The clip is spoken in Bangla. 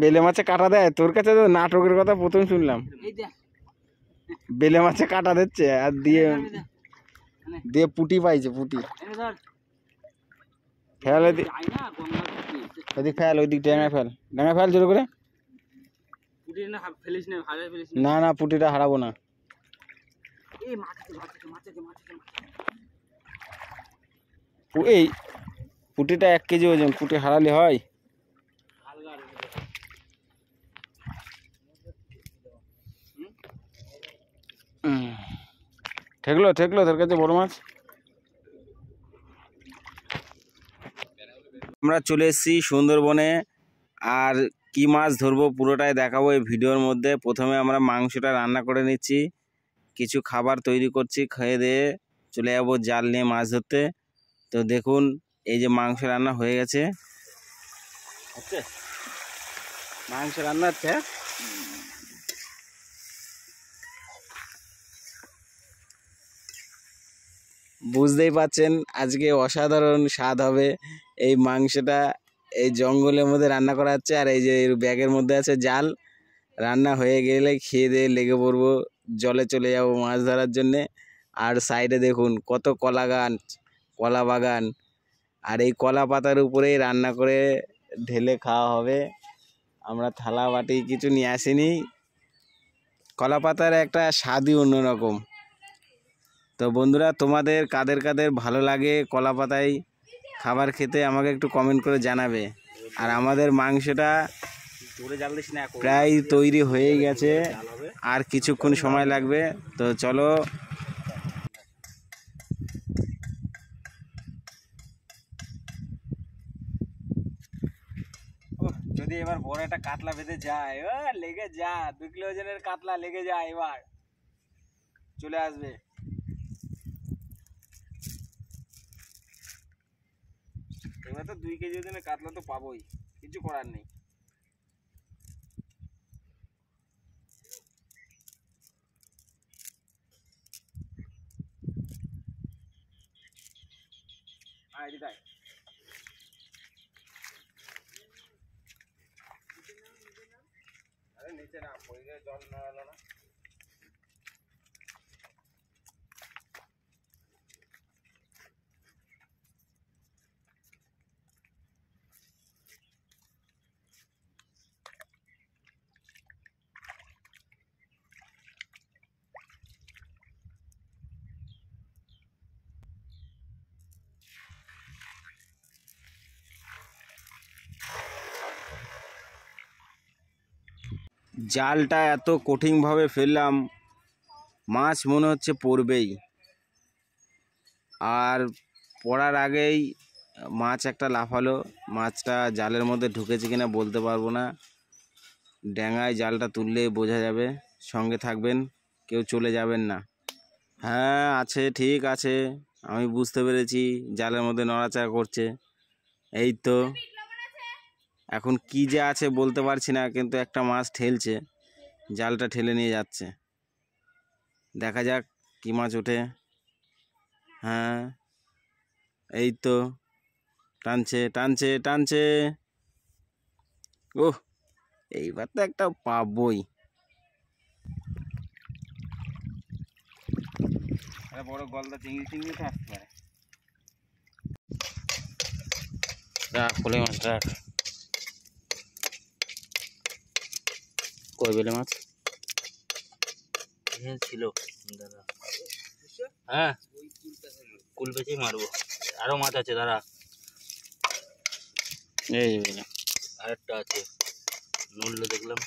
বেলে মাছে কাটা দেয়? তোর কাছে তো নাটকের কথা প্রথম শুনলাম। বেলে মাছে কাটা দিচ্ছে আর দিয়ে দিয়ে পুটি পাইছে, পুটি। ফেল ওইদিক, ফেল ওইদিক, ডেঙায় ফেল, ডেঙায় ফেল জোর করে। না না, পুটিটা হারাবো না। এই পুটিটা 1 কেজি ওজন, পুটি হারালে হয়? ঠেকলো ঠেকলো তোর কাছে বড় মাছ। আমরা চলে এসেছি সুন্দরবনে, আর কি মাছ ধরবো পুরোটাই দেখাবো এই ভিডিওর মধ্যে। প্রথমে আমরা মাংসটা রান্না করে নিচ্ছি, কিছু খাবার তৈরি করছি, খেয়ে দিয়ে চলে যাবো জাল নিয়ে মাছ ধরতে। তো দেখুন, এই যে মাংস রান্না হয়ে গেছে, মাংস রান্না হচ্ছে। বুঝতেই পাচ্ছেন আজকে অসাধারণ স্বাদ হবে এই মাংসটা। এই জঙ্গলের মধ্যে রান্না করা হচ্ছে, আর এই যে ব্যাগের মধ্যে আছে জাল। রান্না হয়ে গেলে খেয়ে দিয়ে লেগে পড়বো, জলে চলে যাব মাছ ধরার জন্যে। আর সাইডে দেখুন কত কলা গাছ, কলা বাগান, আর এই কলা পাতার উপরেই রান্না করে ঢেলে খাওয়া হবে। আমরা থালা বাটি কিছু নিয়ে আসিনি, কলা পাতার একটা স্বাদই অন্যরকম। তো বন্ধুরা, তোমাদের কাদের কাদের ভালো লাগে কলা পাতায় খাবার খেতে আমাকে একটু কমেন্ট করে জানাবে। আর আমাদের মাংসটা প্রায় তৈরি হয়ে গেছে, আর কিছুক্ষণ সময় লাগবে। তো চলো, যদি এবার বড় একটা কাতলা বেঁধে যায়, লেগে যা, 2 কিলো ওজনের কাতলা লেগে যায়, এবার চলে আসবে। এবার তো 2 কেজি ওজনের কাতলা তো পাবোই, কিছু করার নেই। আরে নিচে না পড়ে জল না এলো না। জালটা এত কঠিনভাবে ফেললাম, মাছ মনে হচ্ছে পড়বেই। আর পড়ার আগেই মাছ একটা লাফালো, মাছটা জালের মধ্যে ঢুকেছে কিনা বলতে পারবো না। ড্যাঙায় জালটা তুললে বোঝা যাবে। সঙ্গে থাকবেন, কেউ চলে যাবেন না। হ্যাঁ আছে, ঠিক আছে, আমি বুঝতে পেরেছি জালের মধ্যে নড়াচড়া করছে। এই তো, এখন কি যে আছে বলতে পারছি না, কিন্তু একটা মাছ ঠেলছে, জালটা ঠেলে নিয়ে যাচ্ছে। দেখা যাক কি মাছ ওঠে। হ্যাঁ এই তো, টানছে টানছে টানছে। ওহ, এইবার তো একটা পাবই। বড় গলদা চিংড়ি চিংড়ি তো আসতে পারে। রাখ বলে মাছ, রাখ। কই বেলে মাছ ছিল দাদা? হ্যাঁ, কুল বেচেই মারবো। আরো মাছ আছে দাদা, এই আরেকটা আছে, নড়লো দেখলাম।